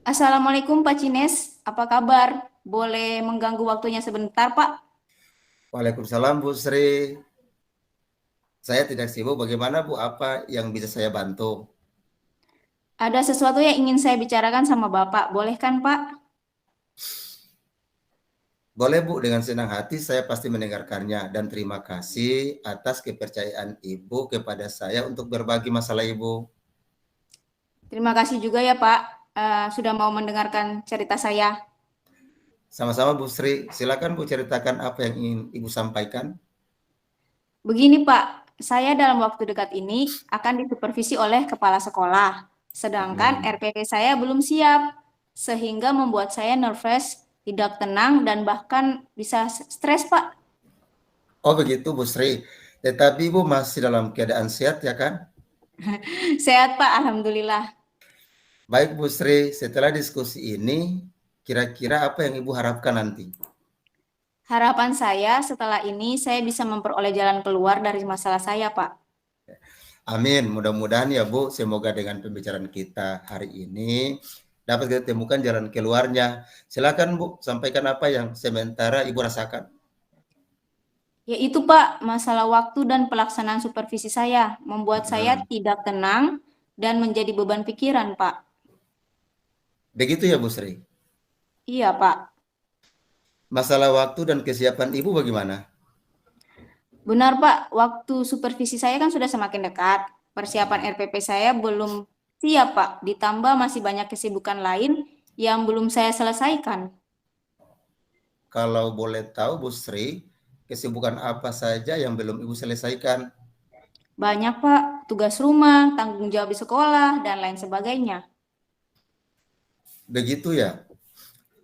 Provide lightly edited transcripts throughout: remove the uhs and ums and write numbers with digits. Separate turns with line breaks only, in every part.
Assalamualaikum Pak Cines, apa kabar? Boleh mengganggu waktunya sebentar Pak?
Waalaikumsalam Bu Sri. Saya tidak sibuk. Bagaimana Bu? Apa yang bisa saya bantu?
Ada sesuatu yang ingin saya bicarakan sama Bapak, boleh kan Pak?
Boleh Bu, dengan senang hati saya pasti mendengarkannya dan terima kasih atas kepercayaan Ibu kepada saya untuk berbagi masalah Ibu.
Terima kasih juga ya Pak, sudah mau mendengarkan cerita saya.
Sama-sama Bu Sri. Silakan Bu ceritakan apa yang ingin Ibu sampaikan.
Begini Pak, saya dalam waktu dekat ini akan disupervisi oleh kepala sekolah, sedangkan
Hmm.
RPP saya belum siap, sehingga membuat saya nervous, tidak tenang, dan bahkan bisa stres Pak.
Oh begitu Bu Sri. Tetapi Ibu masih dalam keadaan sehat ya kan?
Sehat Pak, Alhamdulillah.
Baik Bu Sri, setelah diskusi ini, kira-kira apa yang Ibu harapkan nanti?
Harapan saya setelah ini saya bisa memperoleh jalan keluar dari masalah saya, Pak.
Amin. Mudah-mudahan ya Bu, semoga dengan pembicaraan kita hari ini dapat kita temukan jalan keluarnya. Silakan Bu, sampaikan apa yang sementara Ibu rasakan.
Yaitu, Pak, masalah waktu dan pelaksanaan supervisi saya membuat saya
Hmm.
tidak tenang dan menjadi beban pikiran, Pak.
Begitu ya Bu Sri.
Iya, Pak.
Masalah waktu dan kesiapan Ibu bagaimana?
Benar, Pak. Waktu supervisi saya kan sudah semakin dekat. Persiapan RPP saya belum siap, Pak. Ditambah masih banyak kesibukan lain yang belum saya selesaikan.
Kalau boleh tahu Bu Sri, kesibukan apa saja yang belum Ibu selesaikan?
Banyak, Pak. Tugas rumah, tanggung jawab di sekolah, dan lain sebagainya.
Begitu ya.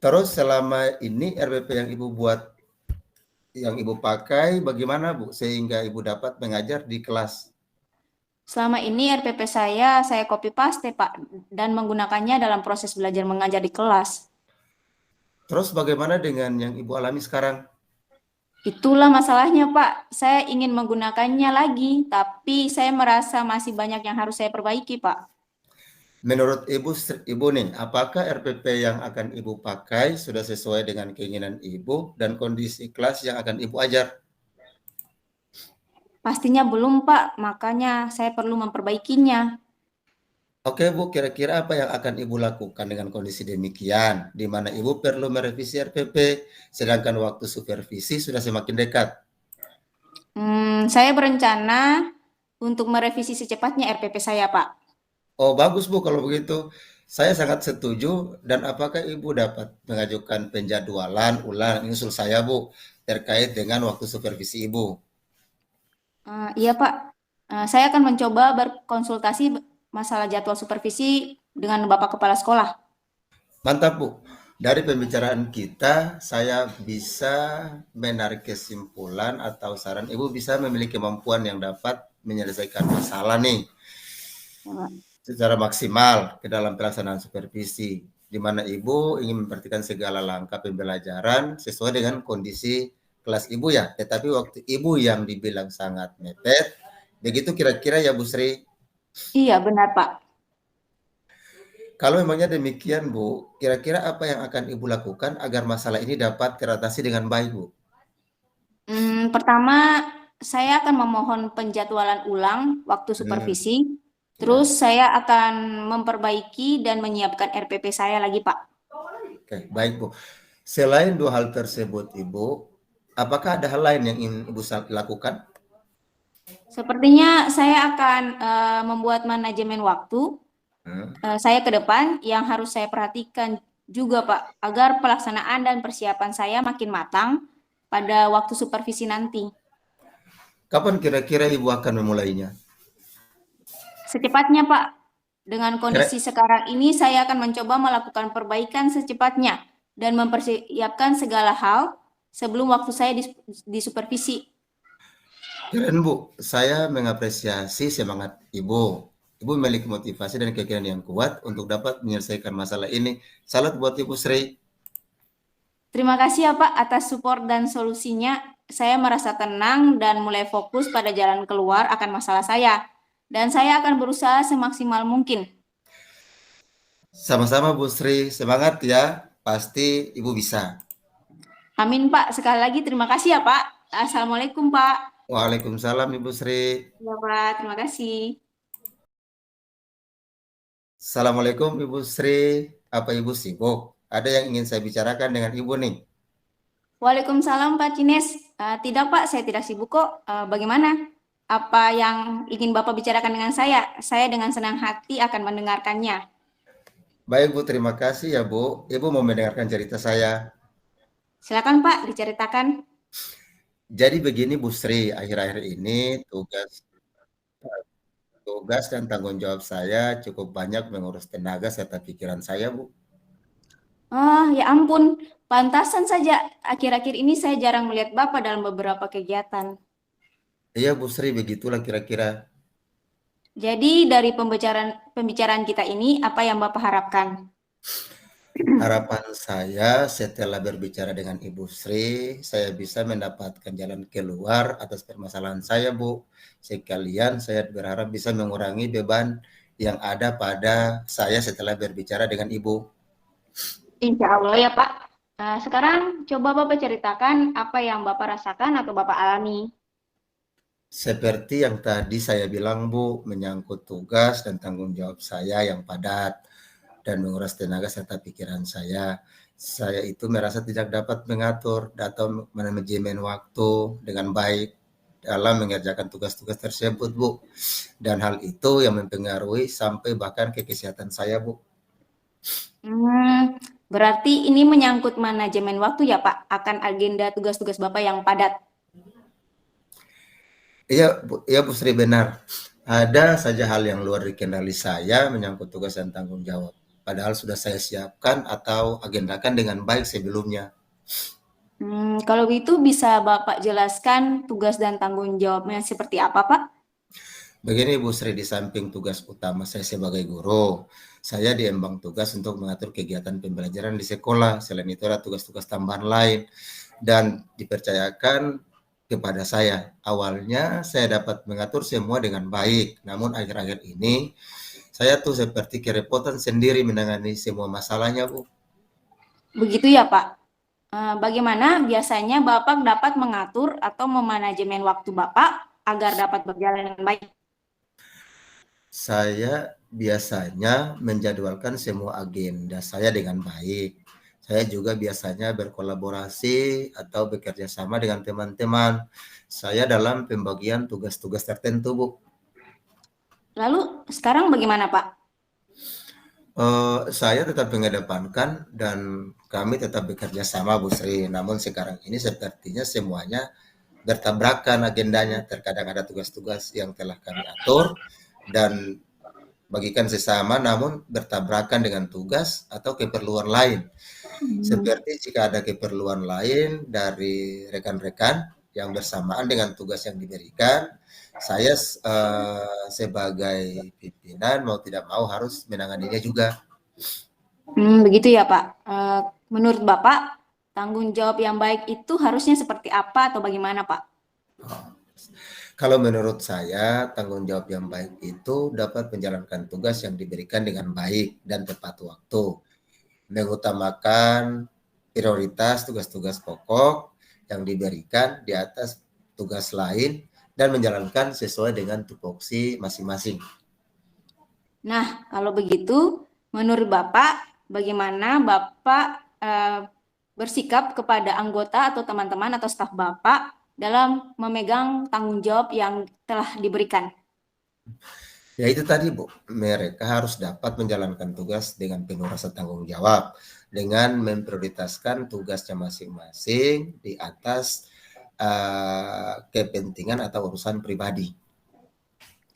Terus selama ini RPP yang Ibu buat, yang Ibu pakai bagaimana Bu sehingga Ibu dapat mengajar di kelas?
Selama ini RPP saya copy paste, Pak, dan menggunakannya dalam proses belajar mengajar di kelas.
Terus bagaimana dengan yang Ibu alami sekarang?
Itulah masalahnya, Pak. Saya ingin menggunakannya lagi, tapi saya merasa masih banyak yang harus saya perbaiki, Pak.
Menurut Ibu nih, apakah RPP yang akan Ibu pakai sudah sesuai dengan keinginan Ibu dan kondisi kelas yang akan Ibu ajar?
Pastinya belum, Pak. Makanya saya perlu memperbaikinya.
Oke Bu, kira-kira apa yang akan Ibu lakukan dengan kondisi demikian, di mana Ibu perlu merevisi RPP, sedangkan waktu supervisi sudah semakin dekat?
Saya berencana untuk merevisi secepatnya RPP saya, Pak.
Oh bagus Bu kalau begitu. Saya sangat setuju dan apakah Ibu dapat mengajukan penjadwalan ulang usul saya Bu terkait dengan waktu supervisi Ibu?
Iya, Pak. Saya akan mencoba berkonsultasi masalah jadwal supervisi dengan Bapak Kepala Sekolah.
Mantap, Bu. Dari pembicaraan kita, saya bisa menarik kesimpulan atau saran Ibu bisa memiliki kemampuan yang dapat menyelesaikan masalah nih secara maksimal ke dalam pelaksanaan supervisi, di mana Ibu ingin memperhatikan segala langkah pembelajaran sesuai dengan kondisi kelas Ibu ya. Tetapi waktu Ibu yang dibilang sangat mepet, begitu kira-kira ya Bu Sri.
Iya, benar, Pak.
Kalau memangnya demikian Bu, kira-kira apa yang akan Ibu lakukan agar masalah ini dapat teratasi dengan baik Bu?
Pertama, saya akan memohon penjadwalan ulang waktu
Hmm,
supervisi. Terus
ya.
saya akan memperbaiki dan menyiapkan RPP saya lagi, Pak.
Oke, baik Bu. Selain dua hal tersebut Ibu, apakah ada hal lain yang ingin Ibu lakukan?
Sepertinya saya akan membuat manajemen waktu
Hmm.
saya ke depan yang harus saya perhatikan juga, Pak, agar pelaksanaan dan persiapan saya makin matang pada waktu supervisi nanti.
Kapan kira-kira Ibu akan memulainya?
Secepatnya, Pak. Dengan
Kira
kondisi sekarang ini, saya akan mencoba melakukan perbaikan secepatnya dan mempersiapkan segala hal sebelum waktu saya disupervisi.
Keren Bu, saya mengapresiasi semangat Ibu. Ibu memiliki motivasi dan keinginan yang kuat untuk dapat menyelesaikan masalah ini. Salut buat Ibu Sri.
Terima kasih ya Pak atas support dan solusinya. Saya merasa tenang dan mulai fokus pada jalan keluar akan masalah saya. Dan saya akan berusaha semaksimal mungkin.
Sama-sama Bu Sri, semangat ya. Pasti Ibu bisa.
Amin Pak, sekali lagi terima kasih ya Pak. Assalamualaikum Pak.
Waalaikumsalam Ibu Sri.
Ya Pak, terima kasih.
Assalamualaikum Ibu Sri. Apa Ibu sibuk? Ada yang ingin saya bicarakan dengan Ibu nih.
Waalaikumsalam Pak Cines. Tidak Pak, saya tidak sibuk kok. Bagaimana? Apa yang ingin Bapak bicarakan dengan saya? Saya dengan senang hati akan mendengarkannya.
Baik Bu, terima kasih ya Bu. Ibu mau mendengarkan cerita saya.
Silakan Pak, diceritakan.
Jadi begini Bu Sri, akhir-akhir ini tugas tugas dan tanggung jawab saya cukup banyak mengurus tenaga serta pikiran saya Bu.
Ya ampun, pantasan saja. Akhir-akhir ini saya jarang melihat Bapak dalam beberapa kegiatan.
Iya Bu Sri, begitulah kira-kira.
Jadi dari pembicaraan kita ini, apa yang Bapak harapkan?
Harapan saya setelah berbicara dengan Ibu Sri, saya bisa mendapatkan jalan keluar atas permasalahan saya, Bu. Sekalian saya berharap bisa mengurangi beban yang ada pada saya setelah berbicara dengan Ibu.
Insya Allah ya Pak. Sekarang coba Bapak ceritakan apa yang Bapak rasakan atau Bapak alami.
Seperti yang tadi saya bilang, Bu, menyangkut tugas dan tanggung jawab saya yang padat dan menguras tenaga serta pikiran saya. Saya itu merasa tidak dapat mengatur atau manajemen waktu dengan baik dalam mengerjakan tugas-tugas tersebut, Bu. Dan hal itu yang mempengaruhi sampai bahkan ke kesehatan saya, Bu.
Berarti ini menyangkut manajemen waktu ya Pak, akan agenda tugas-tugas Bapak yang padat.
Iya, Bu, iya Bu Sri, benar. Ada saja hal yang luar dari kendali saya menyangkut tugas dan tanggung jawab. Padahal sudah saya siapkan atau agendakan dengan baik sebelumnya.
Kalau itu bisa Bapak jelaskan tugas dan tanggung jawabnya seperti apa Pak?
Begini Bu Sri, di samping tugas utama saya sebagai guru, saya diemban tugas untuk mengatur kegiatan pembelajaran di sekolah. Selain itu ada tugas-tugas tambahan lain dan dipercayakan kepada saya. Awalnya saya dapat mengatur semua dengan baik, namun akhir-akhir ini saya tuh seperti kerepotan sendiri menangani semua masalahnya, Bu.
Begitu ya Pak. Bagaimana biasanya Bapak dapat mengatur atau memanajemen waktu Bapak agar dapat berjalan dengan baik?
Saya biasanya menjadwalkan semua agenda saya dengan baik. Saya juga biasanya berkolaborasi atau bekerja sama dengan teman-teman saya dalam pembagian tugas-tugas tertentu, Bu.
Lalu sekarang bagaimana Pak?
Saya tetap mengedepankan dan kami tetap bekerja sama, Bu Sri. Namun sekarang ini sepertinya semuanya bertabrakan agendanya. Terkadang ada tugas-tugas yang telah kami atur dan bagikan sesama namun bertabrakan dengan tugas atau keperluan lain. Seperti jika ada keperluan lain dari rekan-rekan yang bersamaan dengan tugas yang diberikan, saya sebagai pimpinan mau tidak mau harus menanganinya juga.
Begitu ya Pak. Menurut Bapak, tanggung jawab yang baik itu harusnya seperti apa atau bagaimana Pak?
Kalau menurut saya, tanggung jawab yang baik itu dapat menjalankan tugas yang diberikan dengan baik dan tepat waktu, mengutamakan prioritas tugas-tugas pokok yang diberikan di atas tugas lain dan menjalankan sesuai dengan tupoksi masing-masing.
Nah, kalau begitu, menurut Bapak, bagaimana Bapak bersikap kepada anggota atau teman-teman atau staf Bapak dalam memegang tanggung jawab yang telah diberikan?
Ya itu tadi Bu, mereka harus dapat menjalankan tugas dengan penuh rasa tanggung jawab dengan memprioritaskan tugasnya masing-masing di atas kepentingan atau urusan pribadi.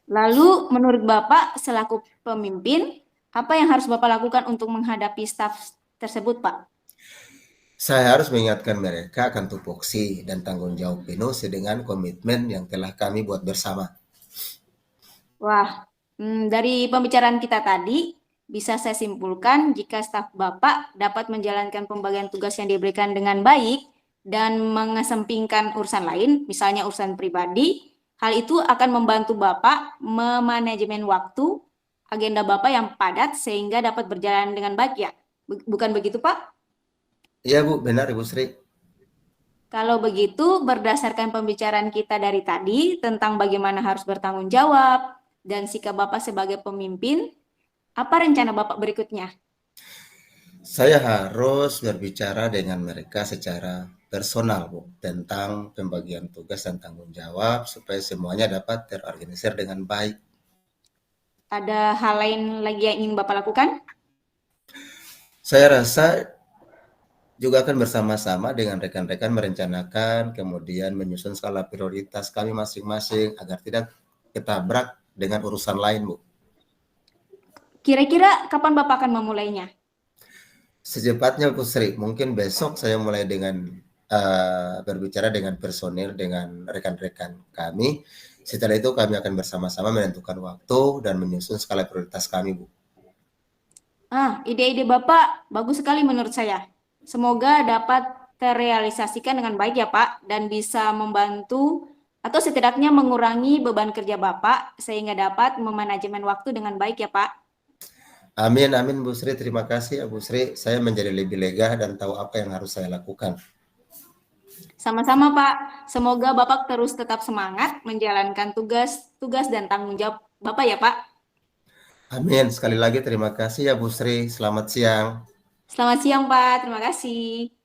Lalu, menurut Bapak selaku pemimpin, apa yang harus Bapak lakukan untuk menghadapi staf tersebut, Pak?
Saya harus mengingatkan mereka akan tupoksi dan tanggung jawab penuh dengan komitmen yang telah kami buat bersama.
Wah, dari pembicaraan kita tadi, bisa saya simpulkan jika staf Bapak dapat menjalankan pembagian tugas yang diberikan dengan baik dan mengesampingkan urusan lain, misalnya urusan pribadi, hal itu akan membantu Bapak memanajemen waktu agenda Bapak yang padat sehingga dapat berjalan dengan baik ya? Bukan begitu, Pak?
Iya Bu, benar Ibu Sri.
Kalau begitu, berdasarkan pembicaraan kita dari tadi tentang bagaimana harus bertanggung jawab dan sikap Bapak sebagai pemimpin, apa rencana Bapak berikutnya?
Saya harus berbicara dengan mereka secara personal Bu, tentang pembagian tugas dan tanggung jawab supaya semuanya dapat terorganisir dengan baik.
Ada hal lain lagi yang ingin Bapak lakukan?
Saya rasa juga akan bersama-sama dengan rekan-rekan merencanakan, kemudian menyusun skala prioritas kami masing-masing agar tidak ketabrak dengan urusan lain, Bu.
Kira-kira kapan Bapak akan memulainya?
Secepatnya, Bu Sri. Mungkin besok saya mulai dengan berbicara dengan personil, dengan rekan-rekan kami. Setelah itu kami akan bersama-sama menentukan waktu dan menyusun skala prioritas kami, Bu.
Ide-ide Bapak bagus sekali menurut saya. Semoga dapat terrealisasikan dengan baik ya Pak, dan bisa membantu atau setidaknya mengurangi beban kerja Bapak sehingga dapat memanajemen waktu dengan baik ya Pak.
Amin, amin Bu Sri. Terima kasih ya Bu Sri. Saya menjadi lebih lega dan tahu apa yang harus saya lakukan.
Sama-sama Pak, semoga Bapak terus tetap semangat menjalankan tugas dan tanggung jawab Bapak ya Pak.
Amin. Sekali lagi terima kasih ya Bu Sri. Selamat siang.
Selamat siang Pak, terima kasih.